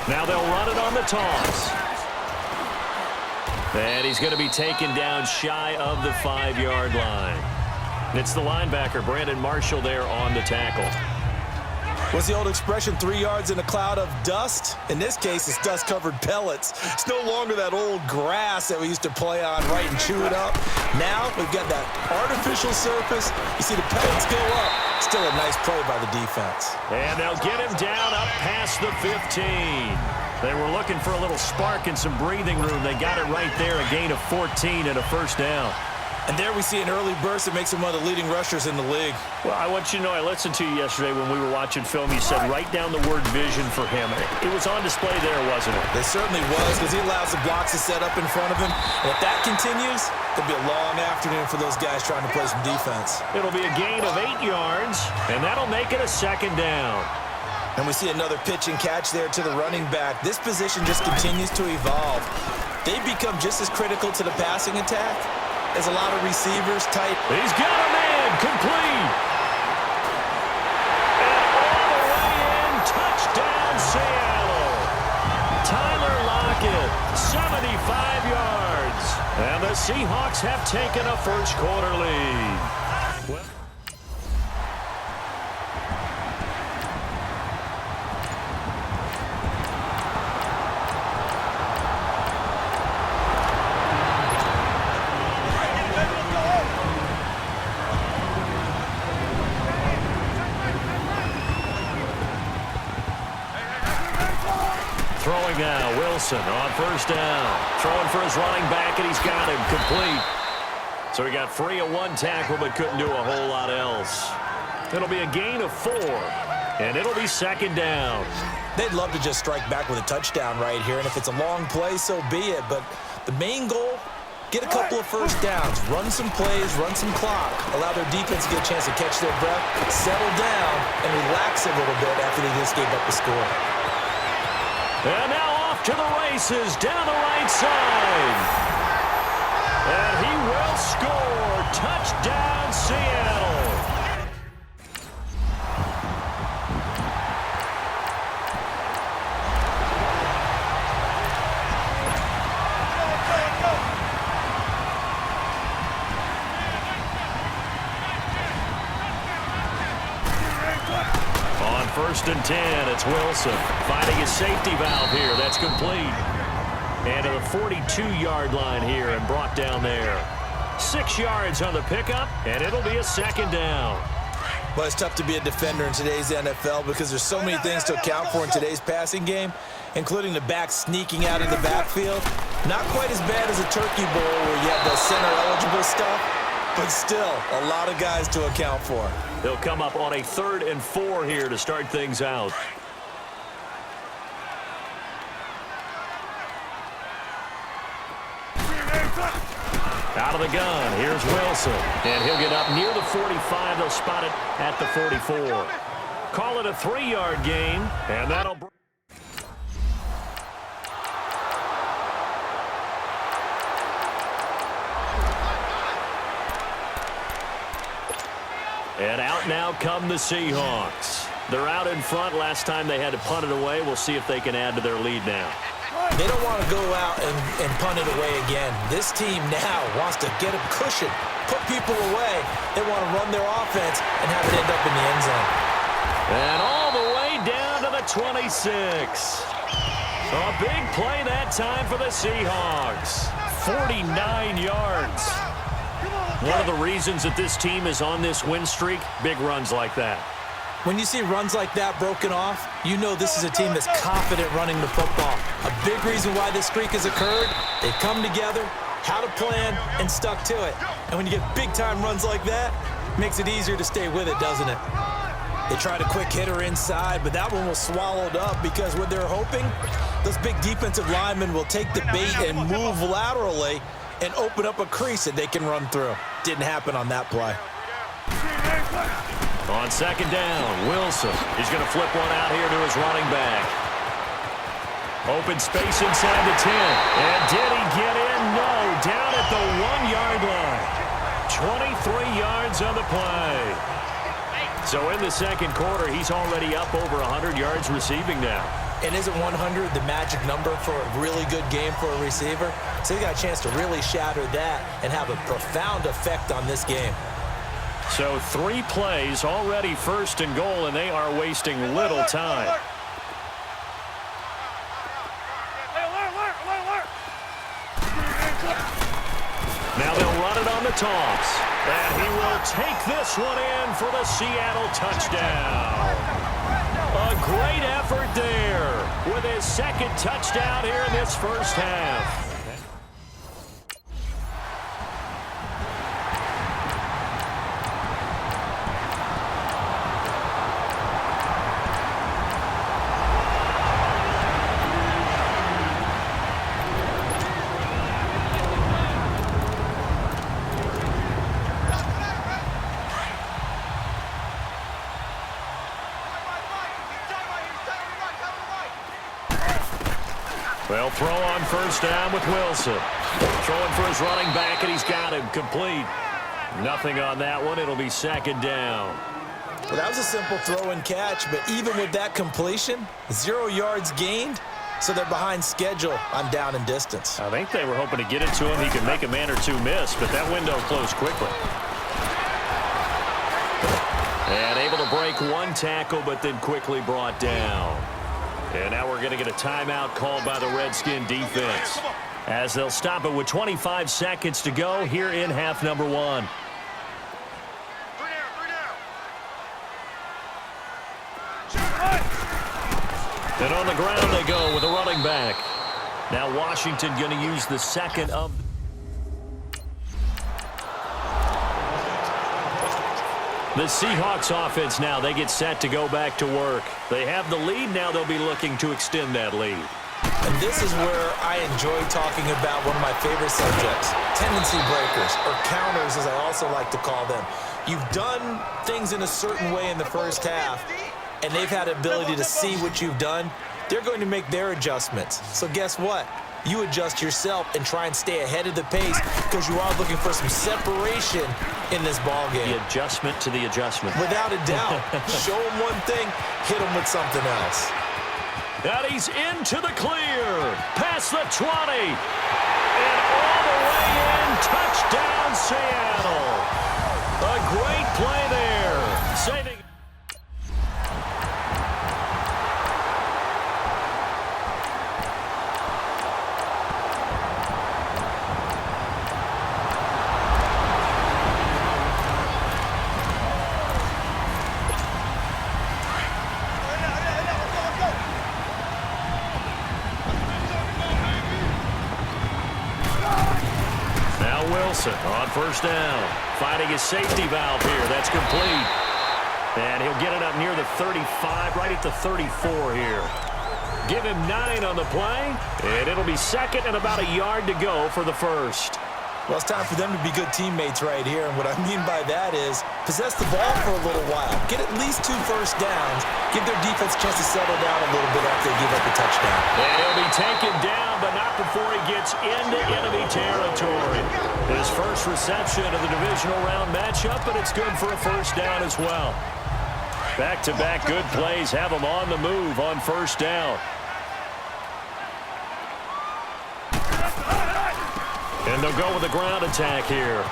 Now they'll run it on the toss. And he's going to be taken down shy of the 5-yard line. It's the linebacker, Brandon Marshall, there on the tackle. What's the old expression, 3 yards in a cloud of dust? In this case, it's dust-covered pellets. It's no longer that old grass that we used to play on, right, and chew it up. Now we've got that artificial surface. You see the pellets go up. Still a nice play by the defense. And they'll get him down up past the 15. They were looking for a little spark and some breathing room. They got it right there, a gain of 14 and a first down. And there we see an early burst that makes him one of the leading rushers in the league. Well, I want you to know, I listened to you yesterday when we were watching film. You said write down the word vision for him. It was on display there, wasn't it? It certainly was, because he allows the blocks to set up in front of him. And if that continues, it'll be a long afternoon for those guys trying to play some defense. It'll be a gain of 8 yards, and that'll make it a second down. And we see another pitch and catch there to the running back. This position just continues to evolve. They've become just as critical to the passing attack as a lot of receivers tight. He's got a man, complete. And all the way in, touchdown Seattle. Tyler Lockett, 75 yards. And the Seahawks have taken a first-quarter lead. Well, throwing now, Wilson on first down. Throwing for his running back, and he's got him complete. So he got free of 1 tackle, but couldn't do a whole lot else. It'll be a gain of 4, and it'll be second down. They'd love to just strike back with a touchdown right here, and if it's a long play, so be it. But the main goal, get a couple of first downs, run some plays, run some clock, allow their defense to get a chance to catch their breath, settle down, and relax a little bit after they just gave up the score. And now off to the races down the right side. And he will score. Touchdown, Seattle. First and 10, it's Wilson finding his safety valve here. That's complete. And to the 42-yard line here and brought down there. 6 yards on the pickup, and it'll be a second down. Well, it's tough to be a defender in today's NFL because there's so many things to account for in today's passing game, including the back sneaking out of the backfield. Not quite as bad as a turkey bowl where you have the center-eligible stuff, but still a lot of guys to account for. They'll come up on a 3rd and 4 here to start things out. Out of the gun, here's Wilson. And he'll get up near the 45. They'll spot it at the 44. Call it a 3-yard gain, and that'll... And out now come the Seahawks. They're out in front. Last time they had to punt it away. We'll see if they can add to their lead now. They don't want to go out and punt it away again. This team now wants to get a cushion, put people away. They want to run their offense and have it end up in the end zone. And all the way down to the 26. A big play that time for the Seahawks. 49 yards. One of the reasons that this team is on this win streak, big runs like that. When you see runs like that broken off, you know this is a team that's confident running the football. A big reason why this streak has occurred, they've come together, had a plan, and stuck to it. And when you get big-time runs like that, it makes it easier to stay with it, doesn't it? They tried a quick hitter inside, but that one was swallowed up because what they're hoping, those big defensive linemen will take the bait and move laterally and open up a crease that they can run through. Didn't happen on that play. On second down, Wilson. He's going to flip one out here to his running back. Open space inside the 10. And did he get in? No. Down at the 1-yard line. 23 yards on the play. So in the second quarter, he's already up over 100 yards receiving now. And isn't 100 the magic number for a really good game for a receiver? So he got a chance to really shatter that and have a profound effect on this game. So 3 plays, already first and goal, and they are wasting little time. Now they'll run it on the toss. And he will take this one in for the Seattle touchdown. A great effort there with his second touchdown here in this first half. Well, throw on first down with Wilson. Throwing for his running back, and he's got him complete. Nothing on that one. It'll be second down. Well, that was a simple throw and catch, but even with that completion, 0 yards gained, so they're behind schedule on down and distance. I think they were hoping to get it to him. He could make a man or two miss, but that window closed quickly. And able to break one tackle, but then quickly brought down. And now we're going to get a timeout called by the Redskin defense, as they'll stop it with 25 seconds to go here in half number 1. And on the ground they go with a running back. Now Washington going to use the second of... The Seahawks offense now, they get set to go back to work. They have the lead. Now they'll be looking to extend that lead. And this is where I enjoy talking about one of my favorite subjects, tendency breakers, or counters as I also like to call them. You've done things in a certain way in the first half, and they've had the ability to see what you've done. They're going to make their adjustments. So guess what? You adjust yourself and try and stay ahead of the pace because you are looking for some separation in this ball game. The adjustment to the adjustment. Without a doubt. Show them one thing, hit them with something else. And he's into the clear. Past the 20. And all the way in. Touchdown, Seattle. A great play there. Saving. Wilson on first down, finding his safety valve here. That's complete. And he'll get it up near the 35, right at the 34 here. Give him 9 on the play, and it'll be second and about a yard to go for the first. Well, it's time for them to be good teammates right here, and what I mean by that is possess the ball for a little while. Get at least 2 first downs. Give their defense a chance to settle down a little bit after they give up the touchdown. And he'll be taken down, but not before he gets into enemy territory. His first reception of the divisional round matchup, but it's good for a first down as well. Back-to-back good plays have him on the move on first down. And they'll go with a ground attack here.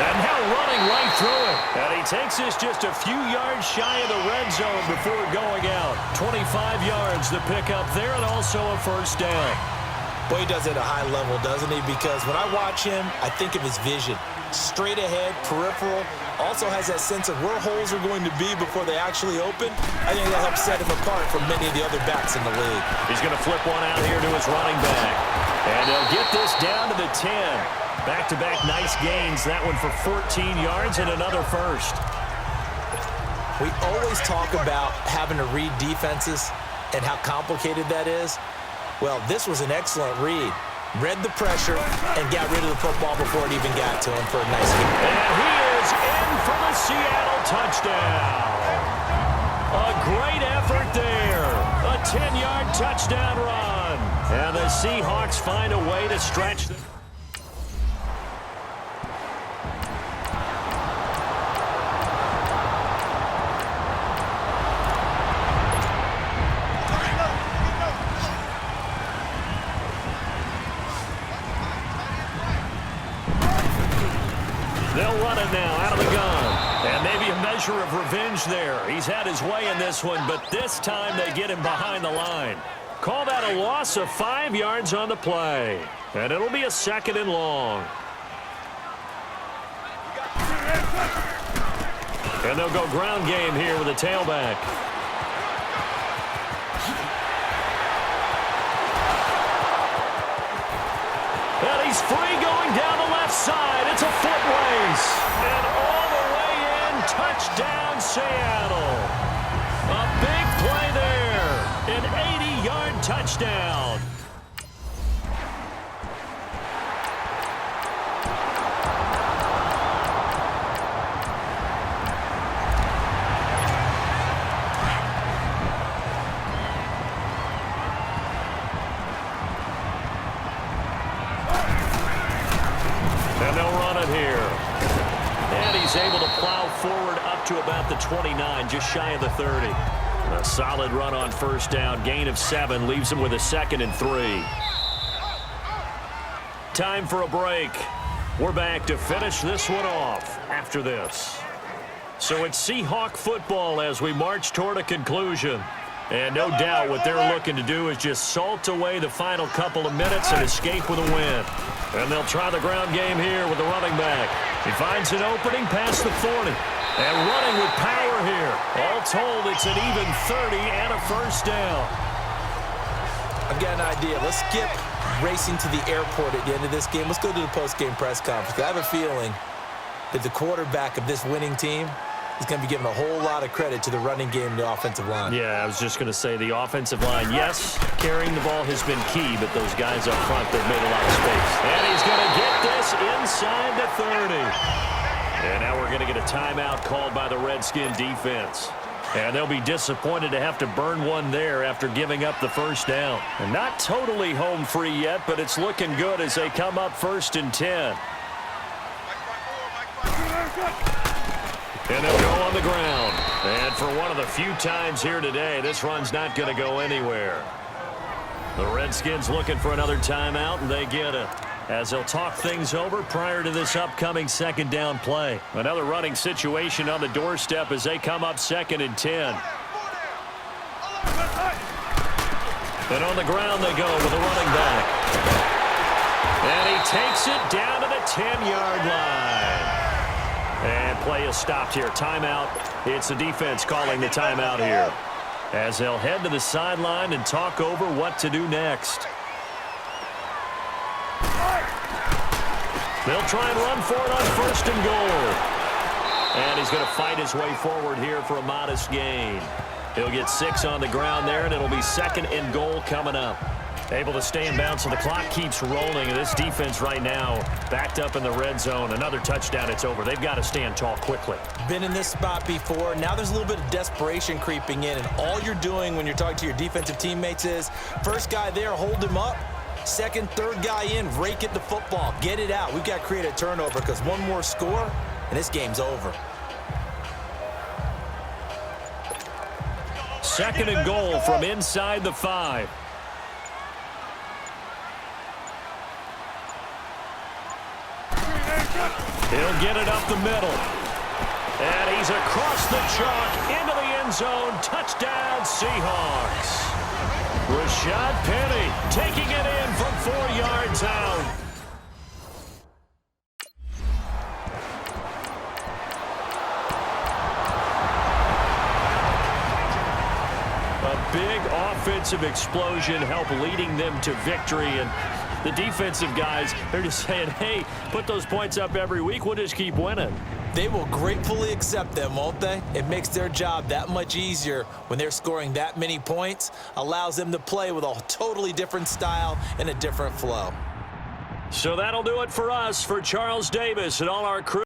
And now running right through it. And he takes this just a few yards shy of the red zone before going out. 25 yards to pick up there, and also a first down. Boy, he does it at a high level, doesn't he? Because when I watch him, I think of his vision. Straight ahead, peripheral. Also has that sense of where holes are going to be before they actually open. I think that helps set him apart from many of the other backs in the league. He's going to flip one out here to his running back. And they'll get this down to the 10. Back-to-back nice gains. That one for 14 yards and another first. We always talk about having to read defenses and how complicated that is. Well, this was an excellent read. Read the pressure and got rid of the football before it even got to him for a nice game. And he is in for the Seattle touchdown. A great effort there. A 10-yard touchdown run. And the Seahawks find a way to stretch them. run it now out of the gun. And maybe a measure of revenge there. He's had his way in this one, but this time they get him behind the line. Call that a loss of 5 yards on the play. And it'll be a 2nd and long. And they'll go ground game here with a tailback. And he's free going down the left side. It's a foot race. And all the way in, touchdown Seattle. A big play there. An 80-yard touchdown. And they'll run it here. And he's able to plow forward up to about the 29, just shy of the 30. A solid run on first down. Gain of 7 leaves him with a 2nd and 3. Time for a break. We're back to finish this one off after this. So it's Seahawk football as we march toward a conclusion. And no doubt what they're looking to do is just salt away the final couple of minutes and escape with a win. And they'll try the ground game here with the running back. He finds an opening past the 40. And running with power here. All told, it's an even 30 and a first down. I've got an idea. Let's skip racing to the airport at the end of this game. Let's go to the post-game press conference. I have a feeling that the quarterback of this winning team is going to be giving a whole lot of credit to the running game and the offensive line. Yeah, I was just going to say the offensive line, yes, carrying the ball has been key, but those guys up front, they've made a lot of space. And he's going to get this inside the 30. And now we're going to get a timeout called by the Redskin defense. And they'll be disappointed to have to burn one there after giving up the first down. And not totally home free yet, but it's looking good as they come up 1st and 10. And they'll go on the ground. And for one of the few times here today, this run's not going to go anywhere. The Redskins looking for another timeout, and they get it. As they'll talk things over prior to this upcoming 2nd down play. Another running situation on the doorstep as they come up 2nd and 10. And on the ground they go with a running back. And he takes it down to the 10-yard line. And play is stopped here. Timeout. It's the defense calling the timeout here. As they'll head to the sideline and talk over what to do next. They'll try and run for it on 1st and goal. And he's going to fight his way forward here for a modest gain. He'll get 6 on the ground there, and it'll be 2nd and goal coming up. Able to stay in bounds, so the clock keeps rolling. And this defense right now backed up in the red zone. Another touchdown, it's over. They've got to stand tall quickly. Been in this spot before. Now there's a little bit of desperation creeping in, and all you're doing when you're talking to your defensive teammates is, first guy there, hold him up. 2nd, 3rd guy in, rake it to football. Get it out. We've got to create a turnover because one more score, and this game's over. 2nd and goal from inside the 5. He'll get it up the middle. And he's across the chalk into the end zone. Touchdown, Seahawks. Rashad Penny taking it in from 4 yards out. A big offensive explosion helped leading them to victory. And the defensive guys, they're just saying, hey, put those points up every week. We'll just keep winning. They will gratefully accept them, won't they? It makes their job that much easier when they're scoring that many points, allows them to play with a totally different style and a different flow. So that'll do it for us. For Charles Davis and all our crew.